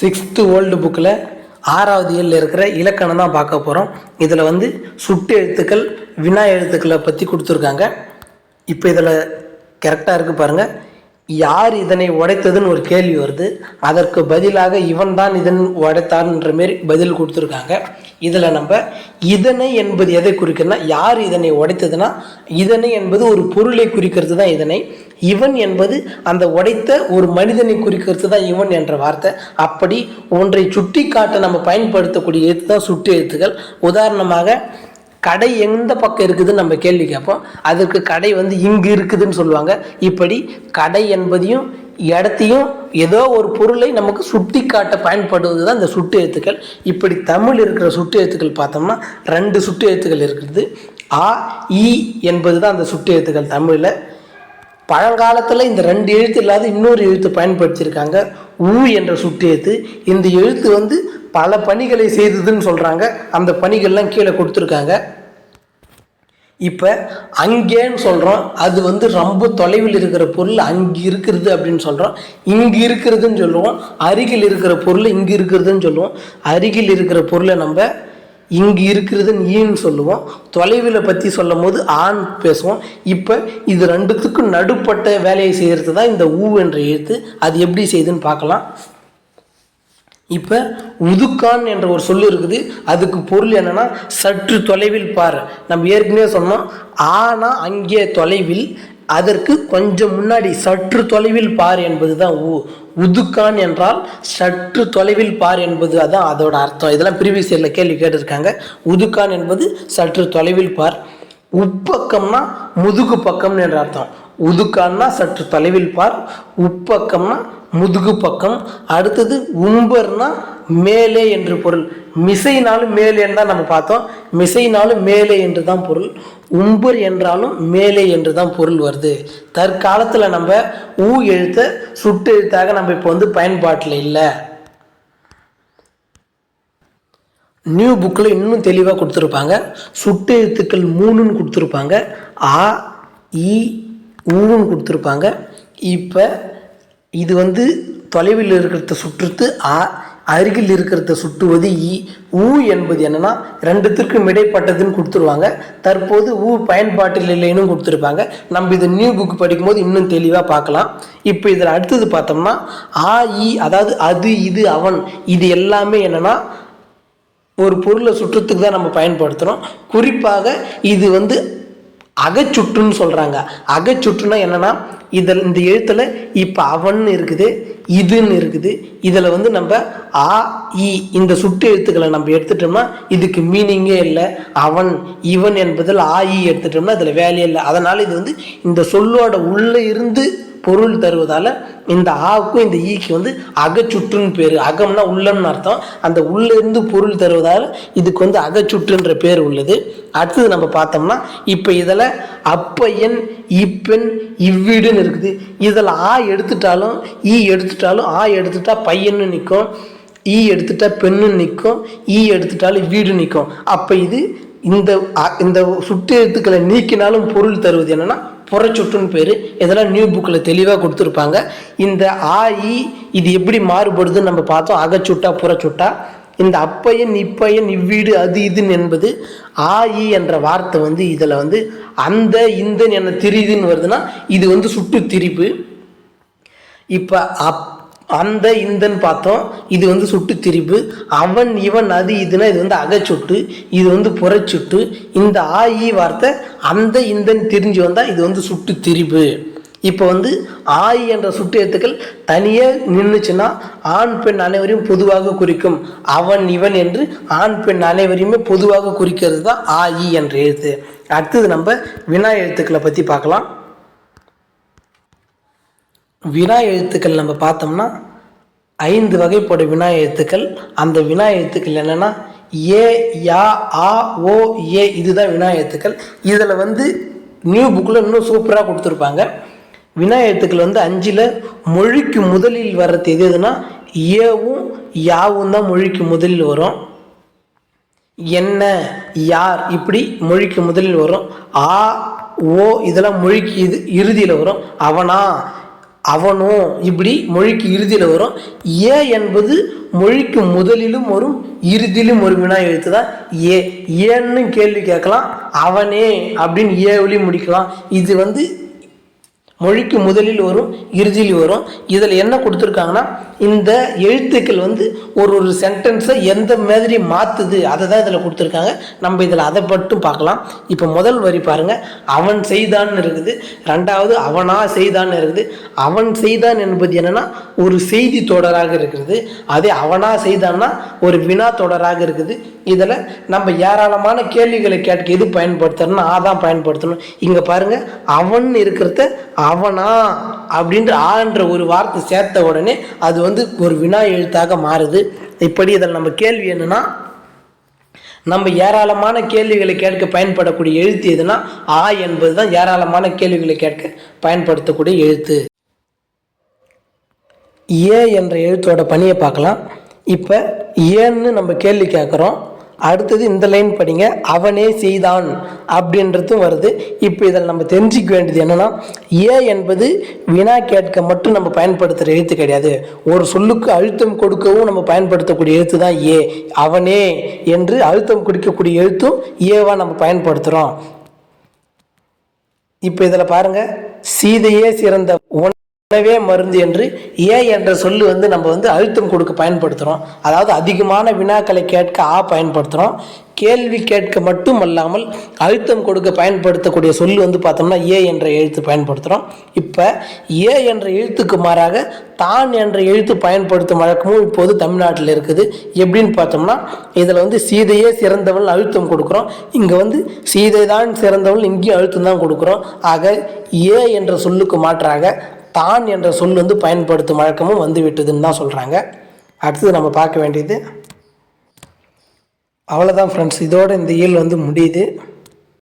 Sixth old புக்கில் 6வது இயலில் இருக்கிற இலக்கணம் தான் பார்க்க போகிறோம். இதில் சுட்டு எழுத்துக்கள் வினா எழுத்துக்களை பற்றி கொடுத்துருக்காங்க. இப்போ இதில் கரெக்டாக இருக்குது பாருங்கள். யார் இதனை உடைத்ததுன்னு ஒரு கேள்வி வருது. அதற்கு பதிலாக இவன் தான் இதன் உடைத்தான்ன்ற மாரி பதில் கொடுத்துருக்காங்க. இதில் நம்ம இதனை என்பது எதை குறிக்கிறதுனா, யார் இதனை உடைத்ததுன்னா இதனை என்பது ஒரு பொருளை குறிக்கிறது தான் இதனை. இவன் என்பது அந்த உடைத்த ஒரு மனிதனை குறிக்கிறது தான் இவன் என்ற வார்த்தை. அப்படி ஒன்றை சுட்டி காட்ட நம்ம பயன்படுத்தக்கூடிய எழுத்து தான் சுட்டு எழுத்துக்கள். உதாரணமாக கடை எந்த பக்கம் இருக்குதுன்னு நம்ம கேள்வி கேட்போம். அதற்கு கடை இங்கு இருக்குதுன்னு சொல்லுவாங்க. இப்படி கடை என்பதையும் இடத்தையும் ஏதோ ஒரு பொருளை நமக்கு சுட்டி காட்ட பயன்படுவது தான் இந்த சுட்டு எழுத்துக்கள். இப்படி தமிழ் இருக்கிற சுட்டு எழுத்துக்கள் பார்த்தோம்னா 2 சுட்டு எழுத்துக்கள் இருக்குது. ஆ இ என்பது தான் அந்த சுட்டு எழுத்துக்கள் தமிழில். பழங்காலத்தில் இந்த 2 எழுத்து இல்லாத இன்னொரு எழுத்து பயன்படுத்தியிருக்காங்க, ஊ என்ற சுட்டு எழுத்து. இந்த எழுத்து பல பணிகளை செய்ததுன்னு சொல்கிறாங்க. அந்த பணிகள்லாம் கீழே கொடுத்துருக்காங்க. இப்போ அங்கேன்னு சொல்கிறோம், அது ரொம்ப தொலைவில் இருக்கிற பொருள் அங்கே இருக்கிறது அப்படின்னு சொல்கிறோம். இங்கே இருக்கிறதுன்னு சொல்லுவோம். அருகில் இருக்கிற பொருள் இங்கே இருக்கிறதுன்னு சொல்லுவோம். அருகில் இருக்கிற பொருளை நம்ம இங்கு இருக்கிறதுன்னு ஈன்னு சொல்லுவோம். தொலைவில் பற்றி சொல்லும் போது ஆண் பேசுவோம். இப்போ இது 2த்துக்கும் நடுப்பட்ட வேலையை செய்கிறது தான் இந்த ஊ என்ற எழுத்து. அது எப்படி செய்யுதுன்னு பார்க்கலாம். இப்போ உதுக்கான் என்ற ஒரு சொல் இருக்குது. அதுக்கு பொருள் என்னென்னா சற்று தொலைவில் பார். நம்ம ஏற்கனவே சொன்னோம், ஆனா அங்கே தொலைவில், அதற்கு கொஞ்சம் முன்னாடி சற்று தொலைவில் பார் என்பது தான் ஊ. உதுக்கான் என்றால் சற்று தொலைவில் பார் என்பது அதான் அதோட அர்த்தம். இதெல்லாம் ப்ரீவியஸ் இயரில் கேள்வி கேட்டிருக்காங்க. உதுக்கான் என்பது சற்று தொலைவில் பார். உப்பக்கம்னா முதுகு பக்கம்னு என்ற அர்த்தம். உதுக்கான்னா சற்று தொலைவில் பார், உப்பக்கம்னா முதுகு பக்கம். அடுத்தது உம்பர்னா மேலே என்று பொருள். மிசைனாலும் மேலேன்னு தான் நம்ம பார்த்தோம். மிசைனாலும் மேலே என்று தான் பொருள். உம்பர் என்றாலும் மேலே என்று தான் பொருள் வருது. தற்காலத்தில் நம்ம ஊ எழுத்தை சுட்டு எழுத்தாக நம்ம இப்போ பயன்பாட்டில் இல்லை. நியூ புக்கில் இன்னும் தெளிவாக கொடுத்துருப்பாங்க. சுட்டு எழுத்துக்கள் 3ன்னு கொடுத்துருப்பாங்க. ஆ இ ஊன்னு கொடுத்துருப்பாங்க. இப்போ இது தொலைவில் இருக்கிறத சுற்றுத்து ஆ, அருகில் இருக்கிறத சுட்டுவது இ. ஊ என்பது என்னன்னா 2த்திற்கும் இடைப்பட்டதுன்னு கொடுத்துருவாங்க. தற்போது ஊ பயன்பாட்டில் இல்லைன்னு கொடுத்துருப்பாங்க. நம்ம இது நியூ புக் படிக்கும்போது இன்னும் தெளிவாக பார்க்கலாம். இப்போ இதில் அடுத்தது பார்த்தோம்னா ஆ இ, அதாவது அது இது அவன், இது எல்லாமே என்னன்னா ஒரு பொருளை சுற்றத்துக்கு தான் நம்ம பயன்படுத்துகிறோம். குறிப்பாக இது அகச்சுட்டுன்னு சொல்கிறாங்க. அகச்சுட்டுனா என்னென்னா இந்த எழுத்தில் இப்போ அவன் இருக்குது, இதுன்னு இருக்குது. இதில் நம்ம ஆ இ இந்த சுட்டு எழுத்துக்களை நம்ம எடுத்துட்டோம்னா இதுக்கு மீனிங்கே இல்லை. அவன் இவன் என்பதில் ஆ இ எடுத்துட்டோம்னா இதில் வேலையே இல்லை. அதனால் இது இந்த சொல்லோட உள்ளே இருந்து பொருள் தருவதால் இந்த ஆவுக்கும் இந்த ஈக்கு அகச்சுட்டுன்னு பேர். அகம்னா உள்ளன்னு அர்த்தம். அந்த உள்ளே இருந்து பொருள் தருவதால் இதுக்கு அகச்சுட்டுன்ற பேர் உள்ளது. அடுத்தது நம்ம பார்த்தோம்னா இப்போ இதில் அப்பையன் இப்பெண் இவ்வீடுன்னு இருக்குது. இதில் ஆ எடுத்துட்டாலும் ஈ எடுத்துட்டாலும், ஆ எடுத்துட்டா பையன்னு நிற்கும், ஈ எடுத்துட்டா பெண்ணுன்னு நிற்கும், ஈ எடுத்துட்டாலும் வீடு நிற்கும். அப்போ இது இந்த சுட்டு எழுத்துக்களை நீக்கினாலும் பொருள் தருவது என்னன்னா புறச்சுட்டுன்னு பேர். இதெல்லாம் நியூ புக்கில் தெளிவாக கொடுத்துருப்பாங்க. இந்த ஆ இ இது எப்படி மாறுபடுதுன்னு நம்ம பார்த்தோம். அகச்சுட்டா புறச்சுட்டா. இந்த அப்பையன் இப்பையன் இவ்வீடு அது இதுன்னு என்பது ஆ இ என்ற வார்த்தை இதில் அந்த இந்தன் என்ன திரிதுன்னு வருதுன்னா இது சுட்டு திரிப்பு. இப்போ அந்த இந்தன் பார்த்தோம், இது சுட்டு திரிப்பு. அவன் இவன் அது இதுனா இது அகச்சுட்டு, இது புறச்சுட்டு. இந்த ஆ இ வார்த்தை அந்த இந்தன் திரிஞ்சு வந்தால் இது சுட்டு திரிப்பு. இப்போ ஆய் என்ற சுட்டு எழுத்துக்கள் தனியாக நின்றுச்சுன்னா ஆண் பெண் அனைவரையும் பொதுவாக குறிக்கும். அவன் இவன் என்று ஆண் பெண் அனைவரையுமே பொதுவாக குறிக்கிறது தான் ஆ இ என்ற எழுத்து. அடுத்தது நம்ம வினா எழுத்துக்களை பற்றி பார்க்கலாம். வினா எழுத்துக்கள் நம்ம பார்த்தோம்னா 5 வகைப்படும் வினா எழுத்துக்கள். அந்த வினா எழுத்துக்கள் என்னென்னா ஏ, யா, ஆ, ஓ, ஏ, இதுதான் வினா எழுத்துக்கள். இதில் நியூ புக்கில் இன்னும் சூப்பராக கொடுத்துருப்பாங்க. வினா எழுத்துக்கள் 5ல் மொழிக்கு முதலில் வர்றது எதுனா ஏவும் யாவும் தான் மொழிக்கு முதலில் வரும். என்ன, யார் இப்படி மொழிக்கு முதலில் வரும். ஆ, ஓ இதெல்லாம் மொழிக்கு இறுதியில் வரும். அவனா, அவனும், இப்படி மொழிக்கு இறுதியில் வரும். ஏ என்பது மொழிக்கு முதலிலும் வரும், இறுதியிலும் ஒரு வினா எழுத்து தான் ஏ. ஏன்னு கேள்வி கேட்கலாம், அவனே அப்படின்னு ஏவிலையும் முடிக்கலாம். இது வந்து மொழிக்கு முதலில் வரும், இறுதியில் வரும். இதில் என்ன கொடுத்துருக்காங்கன்னா, இந்த எழுத்துக்கள் வந்து ஒரு ஒரு சென்டென்ஸை எந்த மாதிரி மாற்றுது அதை தான் இதில் கொடுத்துருக்காங்க. நம்ம இதில் அதை மட்டும் பார்க்கலாம். இப்போ முதல் வரி பாருங்கள், அவன் செய்தான்னு இருக்குது. ரெண்டாவது அவனா செய்தான்னு இருக்குது. அவன் செய்தான் என்பது என்னென்னா ஒரு செய்தி தொடராக இருக்கிறது. அதே அவனா செய்தான்னா ஒரு வினா தொடராக இருக்குது. இதில் நம்ம ஏராளமான கேள்விகளை கேட்க எது பயன்படுத்தணும்னா தான் பயன்படுத்தணும். இங்கே பாருங்கள், அவன் இருக்கிறத அவனா அப்படின்ற ஆன்ற ஒரு வார்த்தை சேர்த்த உடனே அது வந்து ஒரு வினா எழுத்தாக மாறுது. இப்படி இதில் நம்ம கேள்வி என்னன்னா, நம்ம ஏராளமான கேள்விகளை கேட்க பயன்படக்கூடிய எழுத்து எதுனா என்பது தான் ஏராளமான கேள்விகளை கேட்க பயன்படுத்தக்கூடிய எழுத்து. ஏ என்ற எழுத்தோட பணியை பார்க்கலாம். இப்போ ஏன்னு நம்ம கேள்வி கேட்குறோம். அடுத்தது இந்த லைன் படிங்க, அவனே செய்தான் அப்படின்றதும் வருது. இப்போ இதில் நம்ம தெரிஞ்சிக்க வேண்டியது என்னென்னா, ஏ என்பது வினா கேட்க மட்டும் நம்ம பயன்படுத்துகிற எழுத்து கிடையாது. ஒரு சொல்லுக்கு அழுத்தம் கொடுக்கவும் நம்ம பயன்படுத்தக்கூடிய எழுத்து தான் ஏ. அவனே என்று அழுத்தம் கொடுக்கக்கூடிய எழுத்தும் ஏவா நம்ம பயன்படுத்துகிறோம். இப்போ இதில் பாருங்கள், சீதையே சிறந்த உணவே மருந்து என்று ஏ என்ற சொல்லு வந்து நம்ம வந்து அழுத்தம் கொடுக்க பயன்படுத்துகிறோம். அதாவது அதிகமான வினாக்களை கேட்க பயன்படுத்துகிறோம். கேள்வி கேட்க மட்டும் அல்லாமல் அழுத்தம் கொடுக்க பயன்படுத்தக்கூடிய சொல்லு வந்து பார்த்தோம்னா ஏ என்ற எழுத்து பயன்படுத்துகிறோம். இப்போ ஏ என்ற எழுத்துக்கு மாறாக தான் என்ற எழுத்து பயன்படுத்தும் வழக்கமும் இப்போது தமிழ்நாட்டில் இருக்குது. எப்படின்னு பார்த்தோம்னா, இதில் வந்து சீதையே சிறந்தவள் அழுத்தம் கொடுக்குறோம். இங்கே வந்து சீதை தான் சிறந்தவள், இங்கேயும் அழுத்தம் தான் கொடுக்குறோம். ஆக ஏ என்ற சொல்லுக்கு மாற்றாக தான் என்ற சொல் வந்து பயன்படுத்தும் வழக்கமும் வந்து விட்டதுன்னு தான் சொல்கிறாங்க. அடுத்தது நம்ம பார்க்க வேண்டியது அவ்வளோதான் ஃப்ரெண்ட்ஸ். இதோட இந்த இயல் வந்து முடியுது.